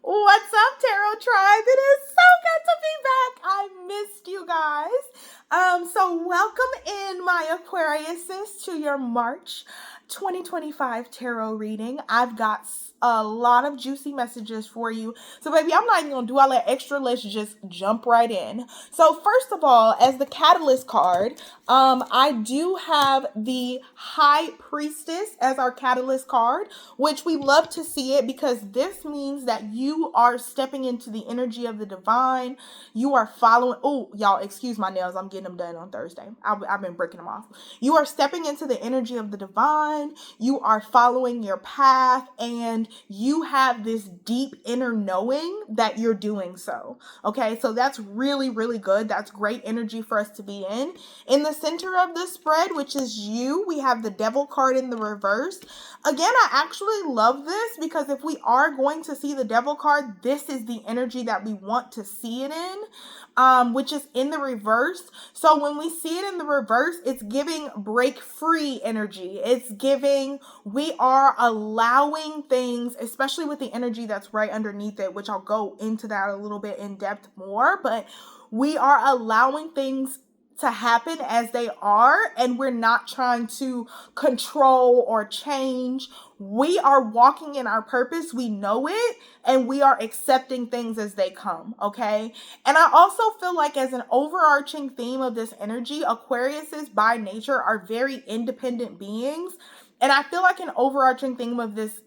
What's up, Tarot Tribe? It is so good to be back. I missed you guys. So welcome in my Aquariuses to your March 2025 tarot reading. I've got a lot of juicy messages for you. So baby, I'm not even gonna do all that extra. Let's just jump right in. So first of all, as the catalyst card, I do have the High Priestess as our catalyst card, which we love to see it because this means that you are stepping into the energy of the divine. You are following. Oh, y'all, excuse my nails. I'm getting them done on Thursday. I've been breaking them off. You are stepping into the energy of the divine. You are following your path, and you have this deep inner knowing that you're doing so. Okay, so that's really, really good. That's great energy for us to be in. In the center of the spread, which is you, we have the Devil card in the reverse. Again, I actually love this because if we are going to see the Devil card, this is the energy that we want to see it in, which is in the reverse. So when we see it in the reverse, it's giving break free energy. It's giving, we are allowing things, especially with the energy that's right underneath it, which I'll go into that a little bit in depth more, but we are allowing things to happen as they are, and we're not trying to control or change. We are walking in our purpose. We know it, and we are accepting things as they come, okay? And I also feel like as an overarching theme of this energy, Aquariuses by nature are very independent beings. And I feel like an overarching theme of this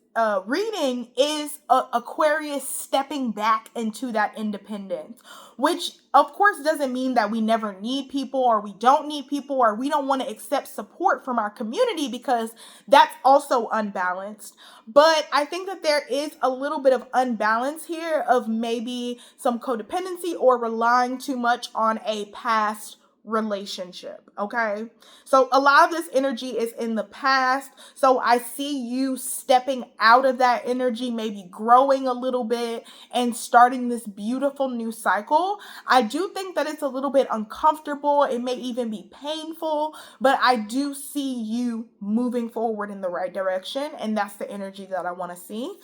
reading is Aquarius stepping back into that independence, which of course doesn't mean that we never need people or we don't need people or we don't want to accept support from our community, because that's also unbalanced. But I think that there is a little bit of unbalance here of maybe some codependency or relying too much on a past relationship. Okay, so a lot of this energy is in the past, so I see you stepping out of that energy, maybe growing a little bit and starting this beautiful new cycle. I do think that it's a little bit uncomfortable, it may even be painful, but I do see you moving forward in the right direction, and that's the energy that I want to see.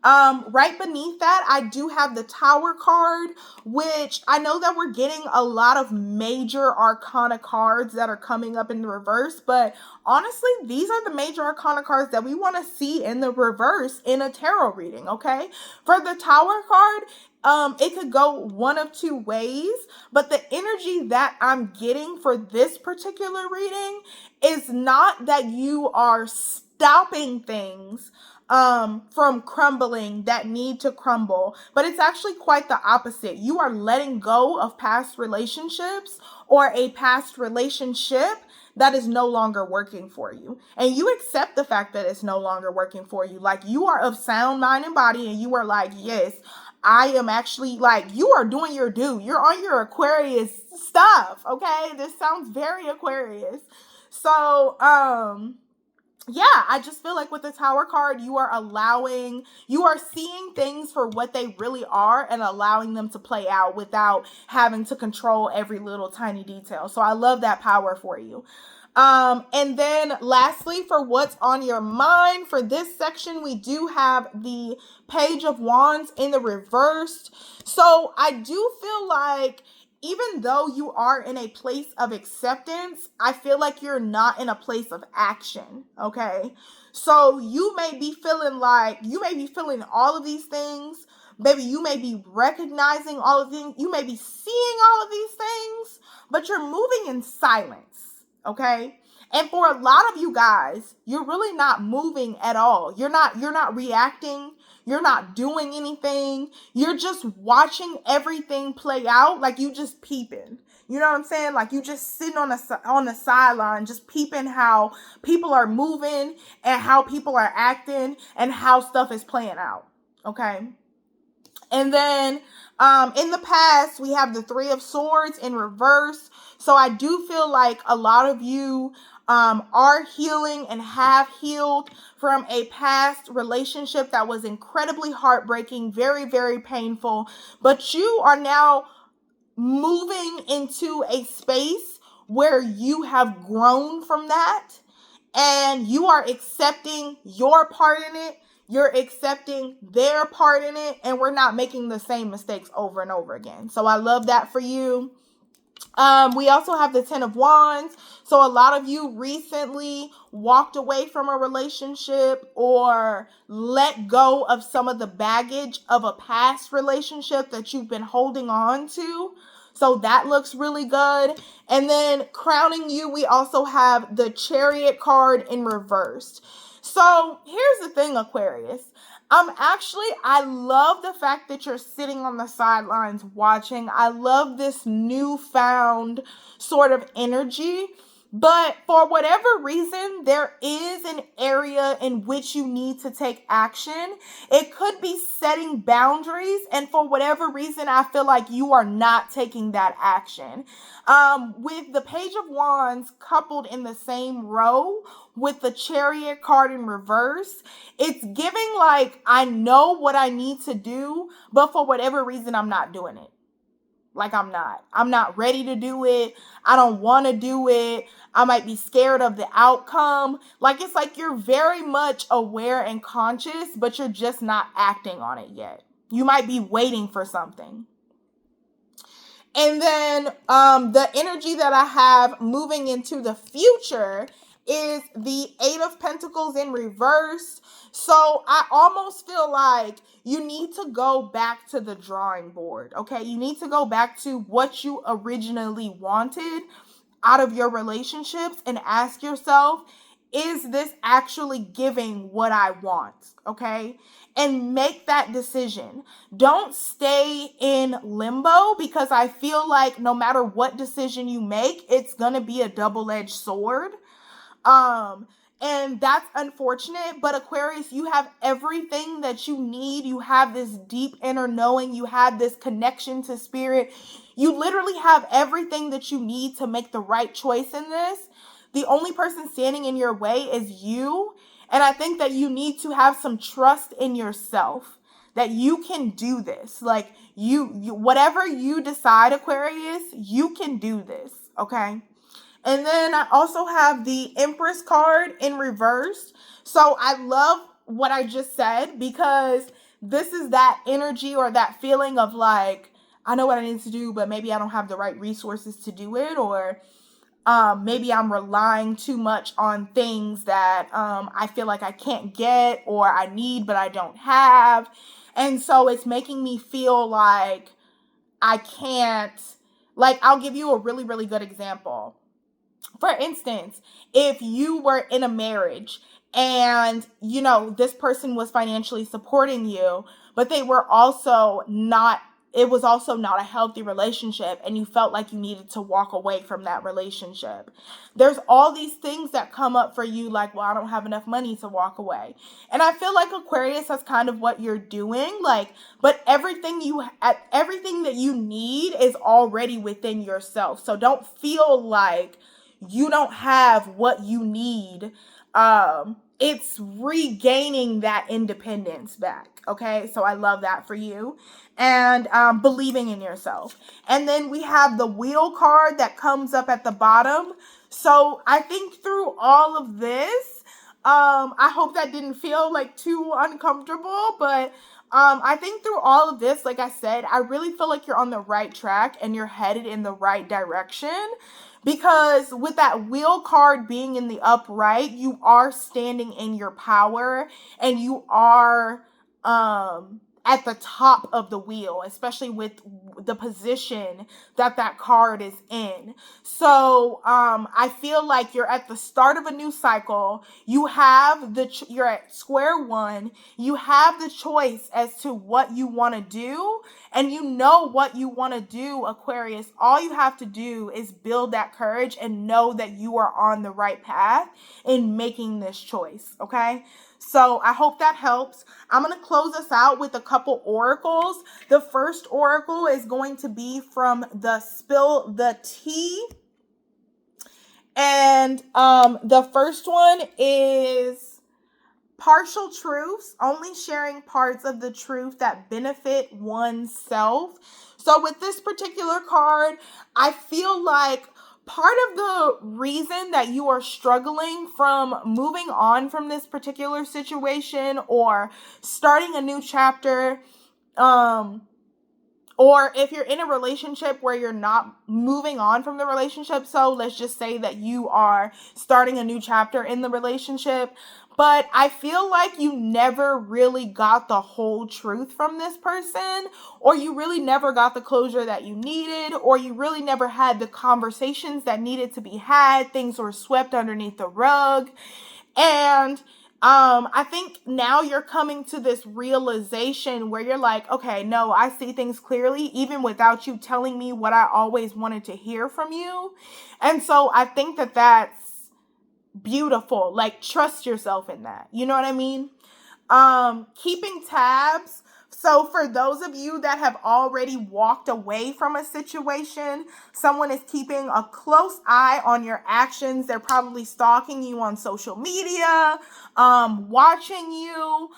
Right beneath that, I do have the Tower card, which I know that we're getting a lot of major arcana cards that are coming up in the reverse, but honestly, these are the major arcana cards that we want to see in the reverse in a tarot reading, okay? For the Tower card, it could go one of two ways, but the energy that I'm getting for this particular reading is not that you are stopping things from crumbling that need to crumble, but it's actually quite the opposite. You are letting go of past relationships or a past relationship that is no longer working for you, and you accept the fact that it's no longer working for you. Like, you are of sound mind and body, and you are like, yes, I am actually, like, you are doing your due. You're on your Aquarius stuff, okay? This sounds very Aquarius. So, yeah, I just feel like with the Tower card, you are seeing things for what they really are and allowing them to play out without having to control every little tiny detail. So I love that power for you. And then lastly, for what's on your mind for this section, we do have the Page of Wands in the reverse. So I do feel like even though you are in a place of acceptance, I feel like you're not in a place of action, okay? So you may be feeling all of these things. Maybe you may be recognizing all of these. You may be seeing all of these things, but you're moving in silence, okay? And for a lot of you guys, you're really not moving at all. You're not reacting. You're not doing anything. You're just watching everything play out, like you just peeping. You know what I'm saying? Like you just sitting on the sideline, just peeping how people are moving and how people are acting and how stuff is playing out. Okay. And then in the past, we have the Three of Swords in reverse. So I do feel like a lot of you are healing and have healed from a past relationship that was incredibly heartbreaking, very, very painful. But you are now moving into a space where you have grown from that and you are accepting your part in it. you're accepting their part in it, and we're not making the same mistakes over and over again. So I love that for you. We also have the 10 of Wands. So a lot of you recently walked away from a relationship or let go of some of the baggage of a past relationship that you've been holding on to. So that looks really good. And then crowning you, we also have the Chariot card in reverse. So here's the thing, Aquarius. I love the fact that you're sitting on the sidelines watching. I love this newfound sort of energy. But for whatever reason, there is an area in which you need to take action. It could be setting boundaries. And for whatever reason, I feel like you are not taking that action. With the Page of Wands coupled in the same row with the Chariot card in reverse, it's giving like, I know what I need to do, but for whatever reason, I'm not doing it. Like I'm not ready to do it. I don't want to do it. I might be scared of the outcome. Like it's like you're very much aware and conscious, but you're just not acting on it yet. You might be waiting for something. And then the energy that I have moving into the future is the 8 of Pentacles in reverse. So I almost feel like you need to go back to the drawing board, okay? You need to go back to what you originally wanted out of your relationships and ask yourself, is this actually giving what I want, okay? And make that decision. Don't stay in limbo, because I feel like no matter what decision you make, it's going to be a double-edged sword. And that's unfortunate, but Aquarius, you have everything that you need. You have this deep inner knowing. You have this connection to spirit. You literally have everything that you need to make the right choice in this. The only person standing in your way is you. And I think that you need to have some trust in yourself that you can do this. Like you whatever you decide, Aquarius, you can do this, okay? And then I also have the Empress card in reverse. So I love what I just said, because this is that energy or that feeling of like, I know what I need to do, but maybe I don't have the right resources to do it, or maybe I'm relying too much on things that I feel like I can't get or I need, but I don't have. And so it's making me feel like I can't, like, I'll give you a really, really good example. For instance, if you were in a marriage and, you know, this person was financially supporting you, but they were also not, it was also not a healthy relationship, and you felt like you needed to walk away from that relationship. There's all these things that come up for you like, well, I don't have enough money to walk away. And I feel like Aquarius, that's kind of what you're doing. Like, but everything that you need is already within yourself. So don't feel like you don't have what you need. It's regaining that independence back. Okay, so I love that for you. And believing in yourself. And then we have the Wheel card that comes up at the bottom. So I think through all of this, I hope that didn't feel like too uncomfortable, but I think through all of this, like I said, I really feel like you're on the right track and you're headed in the right direction. Because with that Wheel card being in the upright, you are standing in your power, and you are at the top of the wheel, especially with the position that card is in. So I feel like you're at the start of a new cycle. You have you're at square one. You have the choice as to what you want to do, and you know what you want to do, Aquarius. All you have to do is build that courage and know that you are on the right path in making this choice, okay? So I hope that helps. I'm going to close us out with a couple oracles. The first oracle is going to be from the Spill the Tea. And the first one is partial truths, only sharing parts of the truth that benefit oneself. So with this particular card, I feel like part of the reason that you are struggling from moving on from this particular situation or starting a new chapter, or if you're in a relationship where you're not moving on from the relationship, so let's just say that you are starting a new chapter in the relationship, but I feel like you never really got the whole truth from this person, or you really never got the closure that you needed, or you really never had the conversations that needed to be had. Things were swept underneath the rug. And I think now you're coming to this realization where you're like, okay, no, I see things clearly, even without you telling me what I always wanted to hear from you. And so I think that that's beautiful. Like, trust yourself in that. You know what I mean? Keeping tabs. So for those of you that have already walked away from a situation, someone is keeping a close eye on your actions. They're probably stalking you on social media, watching you,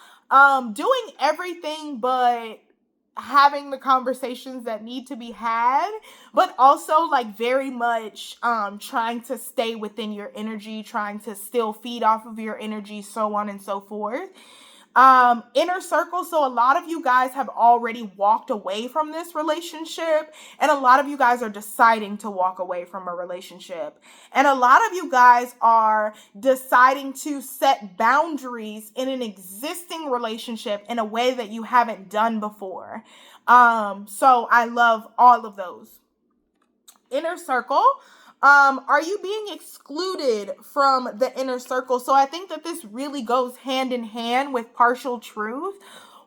doing everything but having the conversations that need to be had, but also like very much trying to stay within your energy, trying to still feed off of your energy, so on and so forth. Inner circle. So a lot of you guys have already walked away from this relationship, and a lot of you guys are deciding to walk away from a relationship, and a lot of you guys are deciding to set boundaries in an existing relationship in a way that you haven't done before. So I love all of those. Inner circle. Are you being excluded from the inner circle? So I think that this really goes hand in hand with partial truth,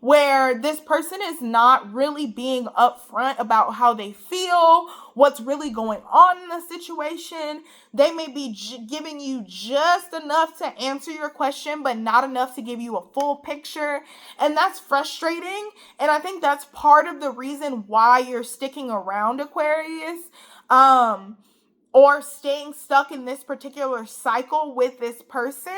where this person is not really being upfront about how they feel, what's really going on in the situation. They may be giving you just enough to answer your question, but not enough to give you a full picture. And that's frustrating. And I think that's part of the reason why you're sticking around, Aquarius. Or staying stuck in this particular cycle with this person.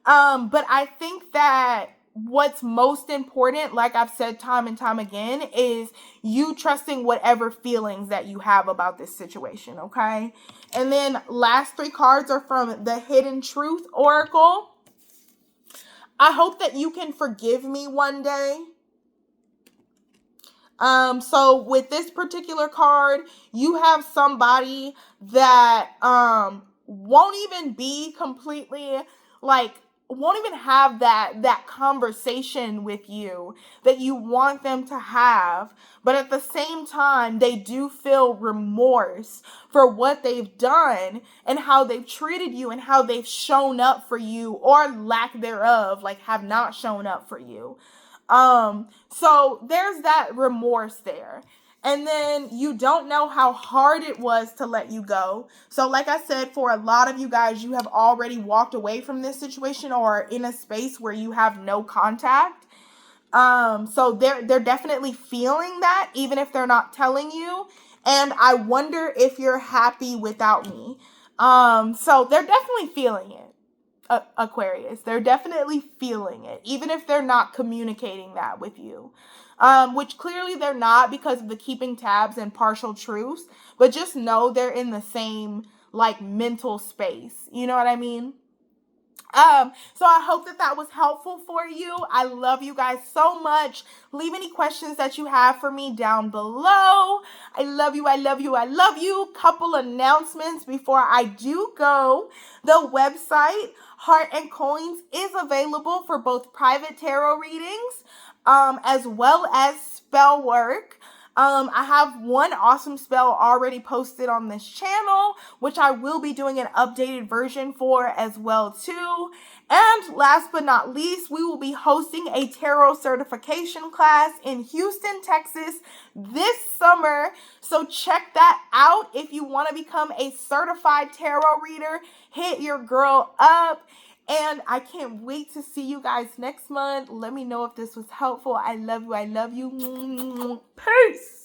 But I think that what's most important, like I've said time and time again, is you trusting whatever feelings that you have about this situation, okay? And then last 3 cards are from the Hidden Truth Oracle. I hope that you can forgive me one day. So with this particular card, you have somebody that won't even be completely won't even have that conversation with you that you want them to have, but at the same time they do feel remorse for what they've done and how they've treated you and how they've shown up for you, or lack thereof, like have not shown up for you. So there's that remorse there. And then you don't know how hard it was to let you go. So like I said, for a lot of you guys, you have already walked away from this situation or in a space where you have no contact. So they're definitely feeling that, even if they're not telling you. And I wonder if you're happy without me. So they're definitely feeling it. Aquarius. They're definitely feeling it, even if they're not communicating that with you. Which clearly they're not because of the keeping tabs and partial truths, but just know they're in the same like mental space. You know what I mean? So I hope that was helpful for you. I love you guys so much. Leave any questions that you have for me down below. I love you. I love you. I love you. Couple announcements before I do go. The website Heart and Coins is available for both private tarot readings, as well as spell work. I have one awesome spell already posted on this channel, which I will be doing an updated version for as well too. And last but not least, we will be hosting a tarot certification class in Houston, Texas this summer. So check that out. If you want to become a certified tarot reader, hit your girl up. And I can't wait to see you guys next month. Let me know if this was helpful. I love you. I love you. Peace.